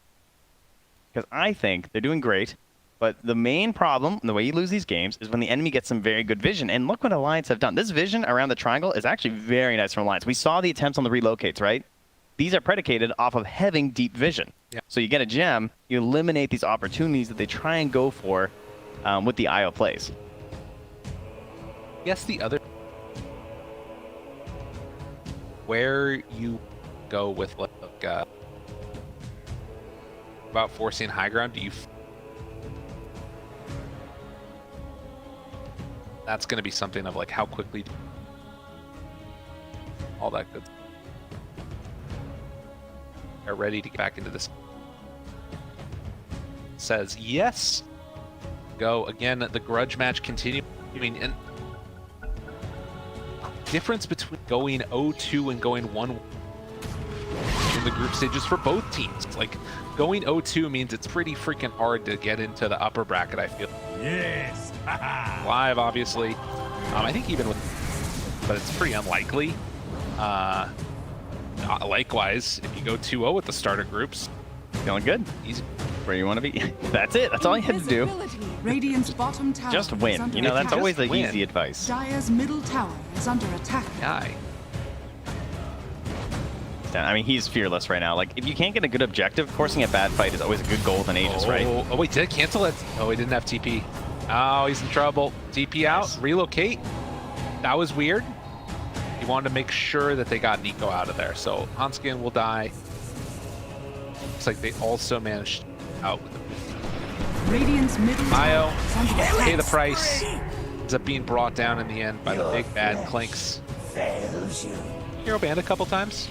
Because I think they're doing great. But the main problem, and the way you lose these games, is when the enemy gets some very good vision. And look what Alliance have done. This vision around the triangle is actually very nice from Alliance. We saw the attempts on the relocates, right? These are predicated off of having deep vision. Yeah. So you get a gem, you eliminate these opportunities that they try and go for with the IO plays. Yes, the other where you go with like about forcing high ground. Do you? That's going to be something of like how quickly all that good. Are ready to get back into this. Says yes. Go again. The grudge match continue. I mean, and difference between going 0-2 and going 1 in the group stages for both teams. Like going 0-2 means it's pretty freaking hard to get into the upper bracket. I feel. Yes. Live, obviously. I think even with, but it's pretty unlikely. Likewise, if you go 2-0 at the starter groups, Feeling good. easy. Where you want to be. That's it. That's all you had to do. Radiant's bottom tower Just is win. under You know, that's attack. always the win. easy advice. Dire's middle tower is under attack. Guy. I mean, he's fearless right now. Like, if you can't get a good objective, forcing a bad fight is always a good goal with an Aegis, right? Oh, wait, did it cancel it? Oh, he didn't have TP. Oh, he's in trouble. TP out, relocate. That was weird. He wanted to make sure that they got Nico out of there. So Hanskin will die. Looks like they also managed out with the Radiant's middle Bio. tower is under attack. Pay the price. Ends up being brought down in the end by the big bad Clinks. Hero banned a couple times.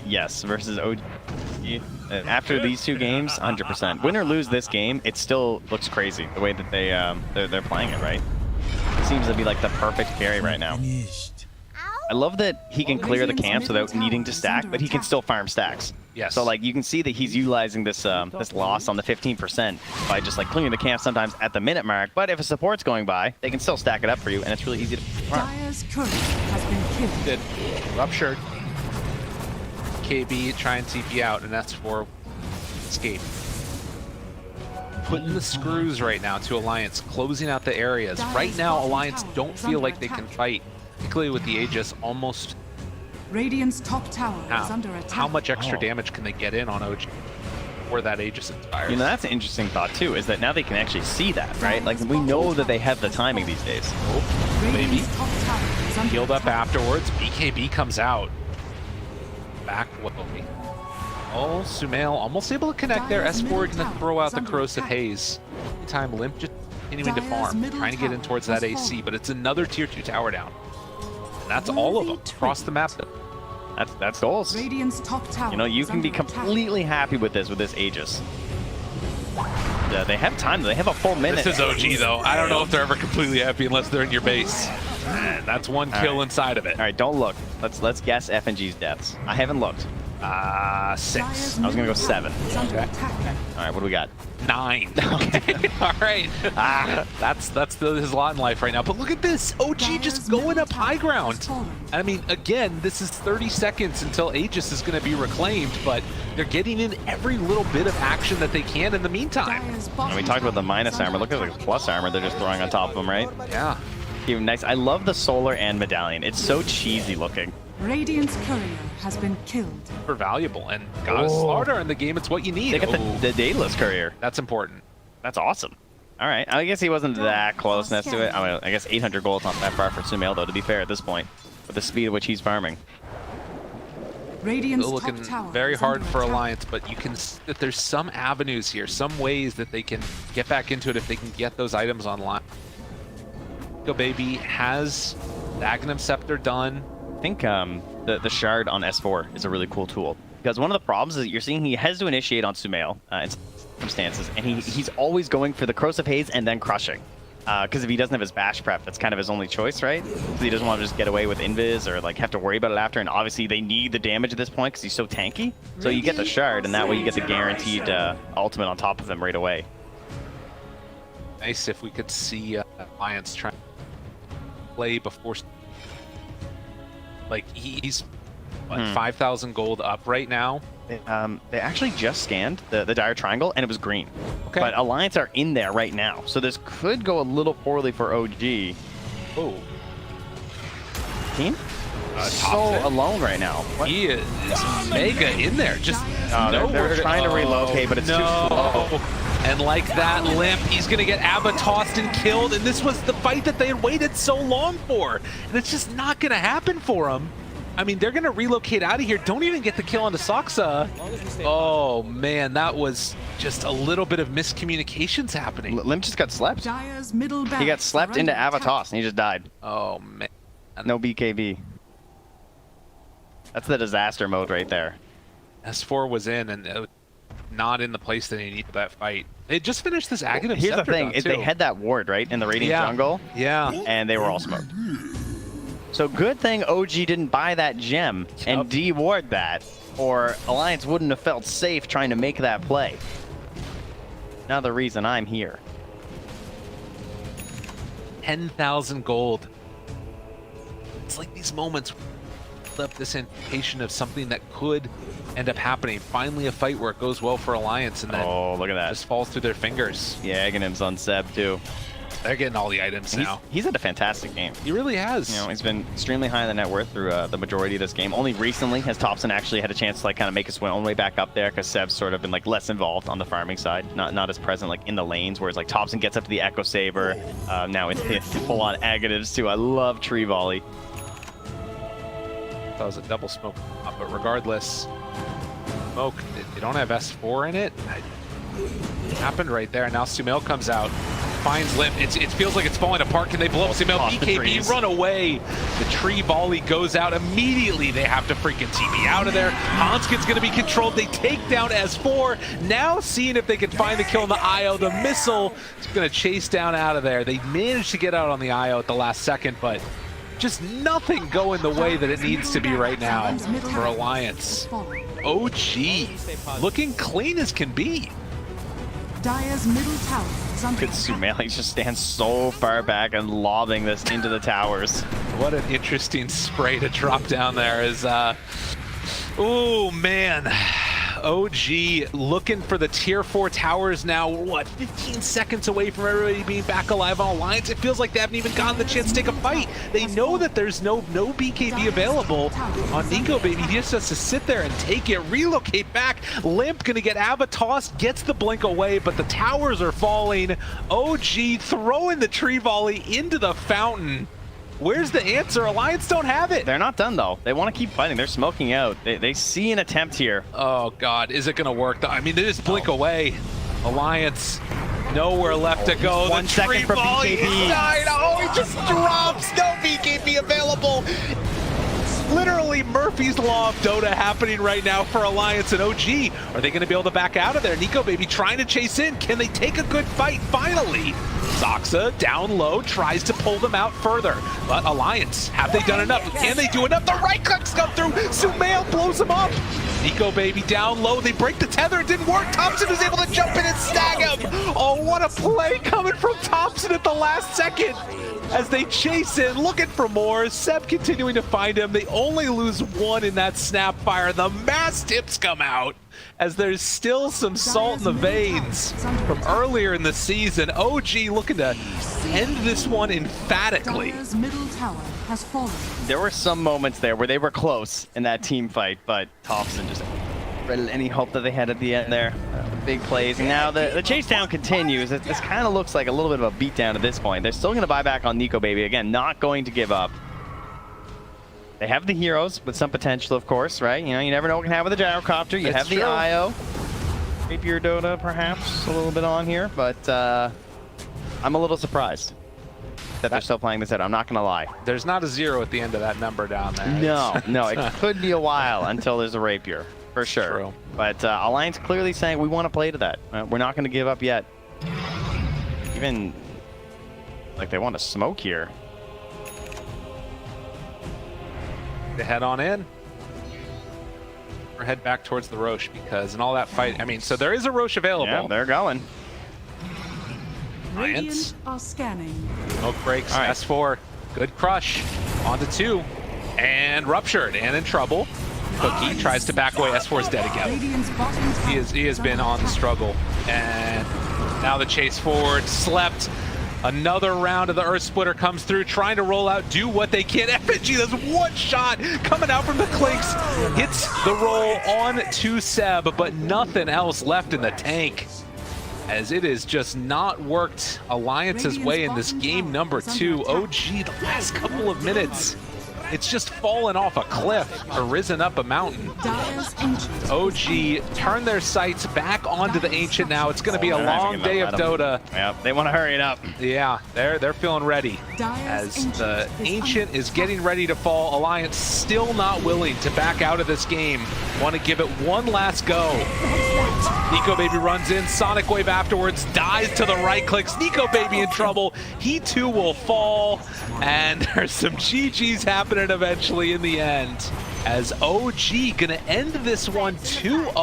Yes, versus OG. After these two games, 100%. Win or lose this game, it still looks crazy the way that they're playing it, right? It seems to be like the perfect carry right now. I love that he can clear the camps without needing to stack, but he can still farm stacks. Yes. So like you can see that he's utilizing this this loss on the 15% by just like clearing the camp sometimes at the minute mark. But if a support's going by, they can still stack it up for you, and it's really easy to farm. Dire's courier has been killed. Did ruptured. KB try and TP out, and that's for escape. Putting the screws right now to Alliance, closing out the areas. Right now, Alliance don't feel like they can fight, particularly with the Aegis almost Radiant's top tower is now. under attack. How much extra damage can they get in on OG before that Aegis expires? You know, that's an interesting thought too, is that now they can actually see that, right? Like we know that they have the timing these days. Oh, maybe. Radiant's top tower is under Healed up attack. afterwards. BKB comes out. Back what will be. Oh, Sumail almost able to connect there. S4 gonna throw out the Corrosive Haze. Meantime, Limp just continuing to farm, trying to get in towards that AC, but it's another tier 2 tower down. And that's all of them across the map. That's goals. Radiant's top tower You know, you is can be under attack. completely happy with this Aegis. They have time. They have a full minute. This is OG though. I don't know if they're ever completely happy unless they're in your base. And that's one kill inside of it. All right, don't look. Let's guess F&G's deaths. I haven't looked. 6. I was gonna go 7. Is under attack. All right, what do we got? 9. Okay. All right. That's his lot in life right now. But look at this. OG just going up high ground. I mean, again, this is 30 seconds until Aegis is going to be reclaimed, but they're getting in every little bit of action that they can in the meantime. Dire's And bottom we talked about the tower minus is under armor. Look at the plus armor they're just throwing on top of them, right? Yeah. Even nice. I love the solar and medallion. It's so cheesy looking. Radiant's courier has been killed. Super valuable. And got a slaughter in the game. It's what you need. They got Oh, the Daedalus courier. that's important. That's awesome. All right, I guess he wasn't that close next to it. I mean, I guess 800 gold not that far for Sumail, though, to be fair at this point, with the speed at which he's farming. Radiant's Still top looking tower very is hard under for attack. Alliance, but you can see that there's some avenues here, some ways that they can get back into it if they can get those items online. Go Baby has the Aghanim Scepter done. I think the shard on S4 is a really cool tool, because one of the problems is that you're seeing he has to initiate on Sumail in circumstances, and he's always going for the Corrosive Haze and then crushing. Because if he doesn't have his bash prep, that's kind of his only choice, right? Because he doesn't want to just get away with invis or like have to worry about it after. And obviously they need the damage at this point because he's so tanky. So you get the shard, and that way you get the guaranteed ultimate on top of him right away. Nice if we could see Alliance trying to play before. Like he's what, 5,000 gold up right now. They actually just scanned the dire triangle, and it was green. Okay. But Alliance are in there right now, so this could go a little poorly for OG. Oh, Team? So Thompson. alone right now. What? He is mega in there. Just they're trying to relocate, but it's too slow. And like that Limp, he's going to get Abba tossed and killed. And this was the fight that they had waited so long for. And it's just not going to happen for him. I mean, they're going to relocate out of here. Don't even get the kill onto Soxa. Oh, man, that was just a little bit of miscommunications happening. Limp just got slept. Dire's middle He got barracks slept are into under attack. Avatos, and he just died. Oh, man. No BKB. That's the disaster mode right there. S4 was in and it was not in the place that he needed that fight. They just finished this Aghanim Here's the Scepter thing, done, is they too. had that ward, right, in the Radiant Yeah. jungle, Yeah. and they were all smoked. So good thing OG didn't buy that gem and Yup. de-ward that, or Alliance wouldn't have felt safe trying to make that play. Another reason I'm here. 10,000 gold. It's like these moments up this anticipation of something that could end up happening. Finally a fight where it goes well for Alliance and then Oh, look at that. just falls through their fingers. Yeah, Aghanim's on Seb, too. They're getting all the items now. He's had a fantastic game. He really has. You know, he's been extremely high in the net worth through the majority of this game. Only recently has Thompson actually had a chance to like kind of make his own way back up there, because Seb's sort of been like less involved on the farming side, not as present like in the lanes. Whereas like Thompson gets up to the Echo Saber, now it's full on Aghanims too. I love Tree Volley. That was a double smoke, but regardless, smoke, they don't have S4 in it. It happened right there. Now Sumail comes out, finds Limp. It feels like it's falling apart. Can they blow up Sumail? Off the BKB trees. run away. The tree volley goes out immediately. They have to freaking TP out of there. Hanskin's going to be controlled. They take down S4. Now seeing if they can find the kill on the IO. The missile is going to chase down out of there. They managed to get out on the IO at the last second, but just nothing going the way that it needs to be right now for Alliance. OG looking clean as can be. Dire's middle tower is under Good Sumail, he just stands so far back and lobbing this into the towers. What an interesting spray to drop down there is, oh man. OG looking for the tier 4 towers now, what, 15 seconds away from everybody being back alive on Alliance. It feels like they haven't even gotten the chance to take a fight. They know that there's no BKB available on Nico Baby. He just has to sit there and take it, relocate back. Limp gonna get Avatos, gets the blink away, but the towers are falling. OG throwing the tree volley into the fountain. Where's the answer? Alliance don't have it. They're not done though. They want to keep fighting. They're smoking out. They see an attempt here. Oh God, is it gonna work? I mean, they just blink away. Alliance, nowhere left to go. 1 second for volley BKB. is died. Oh, he just drops. No BKB available. Literally Murphy's Law of Dota happening right now for Alliance and OG. Are they going to be able to back out of there? Nico Baby trying to chase in. Can they take a good fight finally? Zoxa down low tries to pull them out further. But Alliance, have they done enough? Can they do enough? The right clicks come through. Sumail blows him up. Nico Baby down low. They break the tether. It didn't work. Thompson was able to jump in and snag him. Oh, what a play coming from Thompson at the last second. As they chase in, looking for more. Seb continuing to find him. They only lose one in that snapfire. The mass tips come out as there's still some salt in the veins from earlier in the season. OG looking to end this one emphatically. Dire's middle tower has fallen. There were some moments there where they were close in that team fight, but Thompson just any hope that they had at the end there. Big plays. And now the chase down continues. This kind of looks like a little bit of a beatdown at this point. They're still going to buy back on Nico Baby. Again, not going to give up. They have the heroes with some potential, of course, right? You know, you never know what can happen with the gyrocopter. You It's have the true. IO. Maybe your Dota, perhaps, a little bit on here. But I'm a little surprised that they're still playing this out. I'm not going to lie. There's not a 0 at the end of that number down there. No, no, it could be a while until there's a rapier, for sure. True. But Alliance clearly saying we want to play to that. We're not going to give up yet. Even like they want to smoke here. To head on in. Or head back towards the Roche because in all that fight, I mean, so there is a Roche available. Yeah, they're going. Alliance. Radiant are scanning. Smoke breaks, All right. S4, good crush, onto 2, and ruptured, and in trouble. Cookie tries to back away, S4's dead again. Radiant's bottom tower He has been on the struggle, and now the chase forward, slept. Another round of the Earth Splitter comes through, trying to roll out, do what they can. FNG, there's one shot coming out from the Clinks, hits the roll on to Seb, but nothing else left in the tank. As it has just not worked Alliance's way in this game number 2. OG, the last couple of minutes, it's just fallen off a cliff or risen up a mountain. Dire's ancient. OG turn their sights back onto the Ancient now. It's going to be a They're not long even day gonna of let 'em. Dota. Yeah, they want to hurry it up. Yeah, they're feeling ready. Dire's As the Ancient Ancient is is getting ready to fall, Alliance still not willing to back out of this game. Want to give it one last go. Nico Baby runs in, Sonic Wave afterwards, dies to the right clicks. Nico Baby in trouble. He too will fall. And there's some GG's happening eventually in the end. As OG gonna end this one 2-0.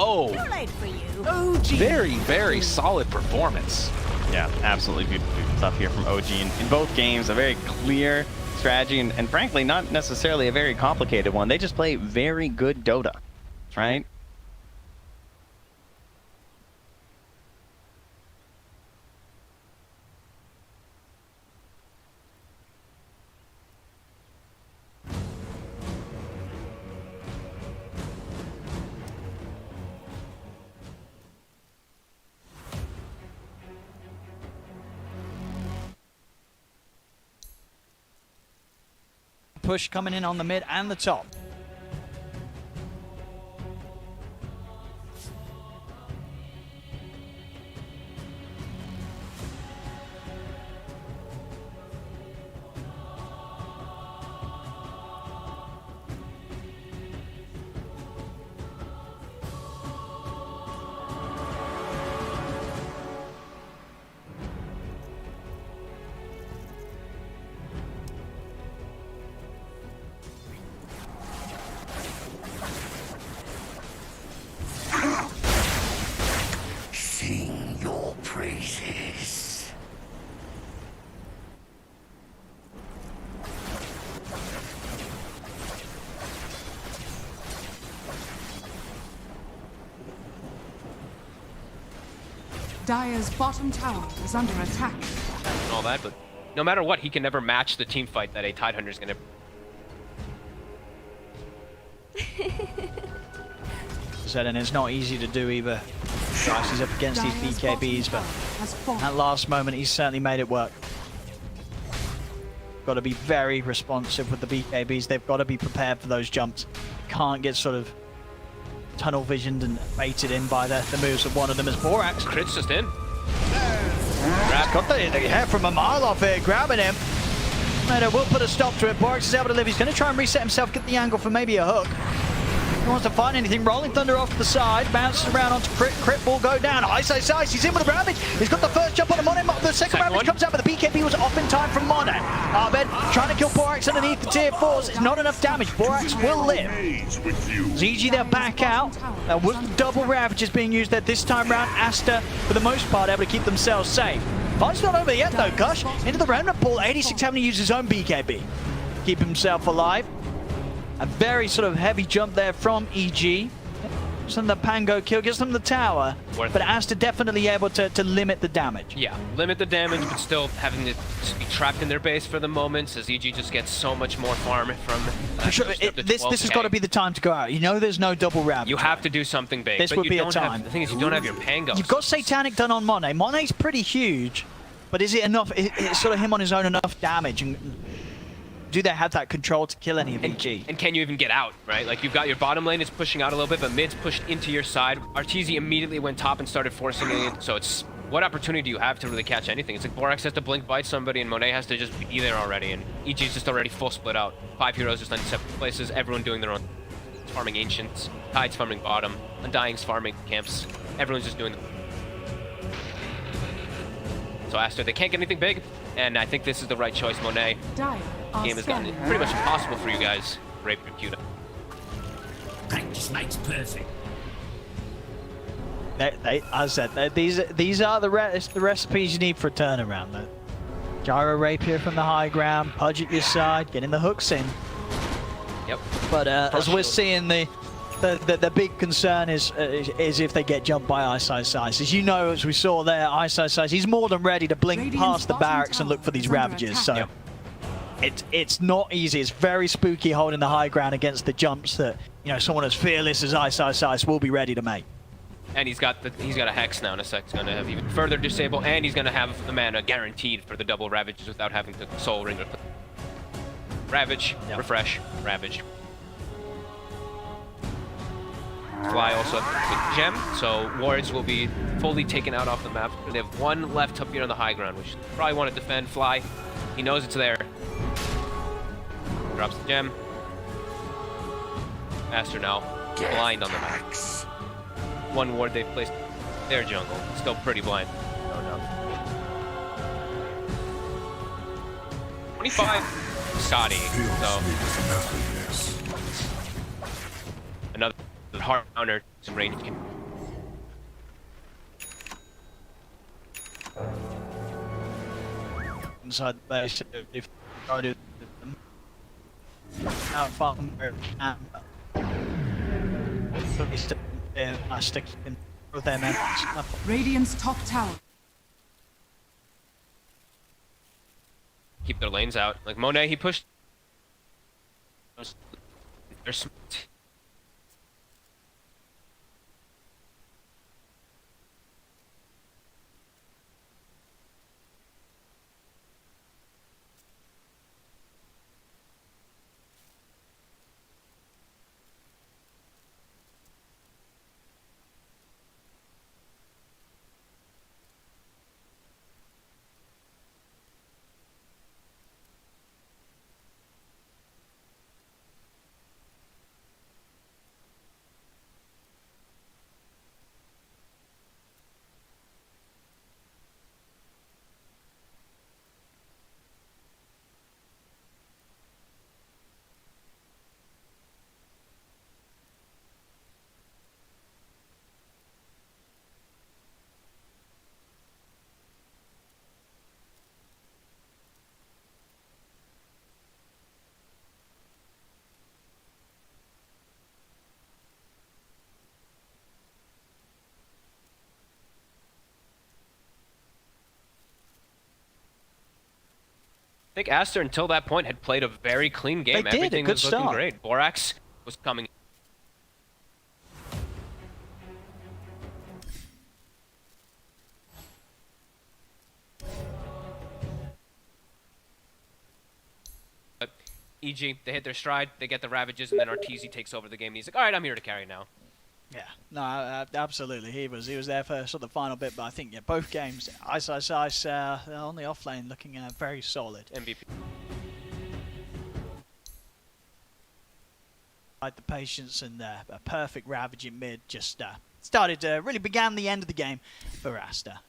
OG. Very, very solid performance. Yeah, absolutely beautiful stuff here from OG in both games. A very clear strategy and frankly, not necessarily a very complicated one. They just play very good Dota, right? Push coming in on the mid and the top. Dire's bottom tower is under attack. And all that, but no matter what, he can never match the team fight that a Tidehunter is gonna. Said, and it's not easy to do either. Trice is up against these BKBs, but at last moment he's certainly made it work. Got to be very responsive with the BKBs. They've got to be prepared for those jumps. Can't get sort of tunnel visioned and baited in by the moves of one of them as Borax. Crit's just in. Got the hair from a mile off here, grabbing him. Later will put a stop to it. Borax is able to live. He's going to try and reset himself, get the angle for maybe a hook. He wants to find anything. Rolling Thunder off to the side, bounces around onto Crit. Crit will go down. Ice. He's in with a ravage. He's got the first jump on the Monet. The second ravage one comes out, but the BKB was off in time from Monet. Abed trying to kill Borax underneath the tier 4s. It's not enough damage. Borax will live. ZG, they're back out. There was double ravages being used there this time round. Asta, for the most part, able to keep themselves safe. Fight's not over yet though. Gush into the remnant pool. 86 having to use his own BKB. Keep himself alive. A very sort of heavy jump there from EG. Gives them the Pango kill, gives them the tower. But Asta definitely able to limit the damage. Yeah, limit the damage, but still having to be trapped in their base for the moment, as EG just gets so much more farm from. For sure, this has got to be the time to go out. You know there's no double ravage. You have to do something big. This but would you be a don't time. Have, the thing is, you don't have your Pangos. You've got Satanic done on Monet. Monet's pretty huge, but is it enough? Is sort of him on his own enough damage? And do they have that control to kill any of EG? And can you even get out, right? Like, you've got your bottom lane is pushing out a little bit, but mid's pushed into your side. Arteezy immediately went top and started forcing it in, so it's what opportunity do you have to really catch anything? It's like Borax has to blink bite somebody, and Monet has to just be there already, and EG's just already full split out. 5 heroes just on separate places, everyone doing their own. It's farming Ancients, Tide's farming bottom, Undying's farming camps. Everyone's just doing. So Aster, they can't get anything big, and I think this is the right choice. Monet. Game has gotten pretty much impossible for you guys. Rape and Cuda. Practice makes perfect. As I said, these are the recipes you need for a turnaround. The gyro rapier from the high ground, Pudge at your side, getting the hooks in. Yep. But as we're seeing, the big concern is if they get jumped by Ice. As you know, as we saw there, Ice, he's more than ready to blink past the barracks and look for these ravages. So. Yep. It's not easy. It's very spooky holding the high ground against the jumps that, you know, someone as fearless as Ice will be ready to make. And he's got a Hex now in a sec. He's going to have even further disable, and he's going to have the mana guaranteed for the double Ravages without having to Soul Ring. Ravage, yep. Refresh, Ravage. Fly also with Gem, so wards will be fully taken out off the map. They have one left up here on the high ground, which they probably want to defend. Fly, he knows it's there. Drops the gem. Master now blind on the map. One ward they've placed their jungle. Still pretty blind. Oh no. 25 Scotty. So another hard counter to range. Inside the base, if I do out far from where I stick in with them. Radiant's top tower. Keep their lanes out. Like Monet, he pushed. There's think Aster, until that point, had played a very clean game. They did, a Everything good was looking start. great. Borax was coming. EG, they hit their stride, they get the Ravages, and then Arteezy takes over the game, and he's like, all right, I'm here to carry now. Yeah, no, absolutely. He was there for sort of the final bit, but I think, yeah, both games, Ice on the off lane, looking very solid. MVP. The patience and a perfect ravaging mid just started really began the end of the game for Aster.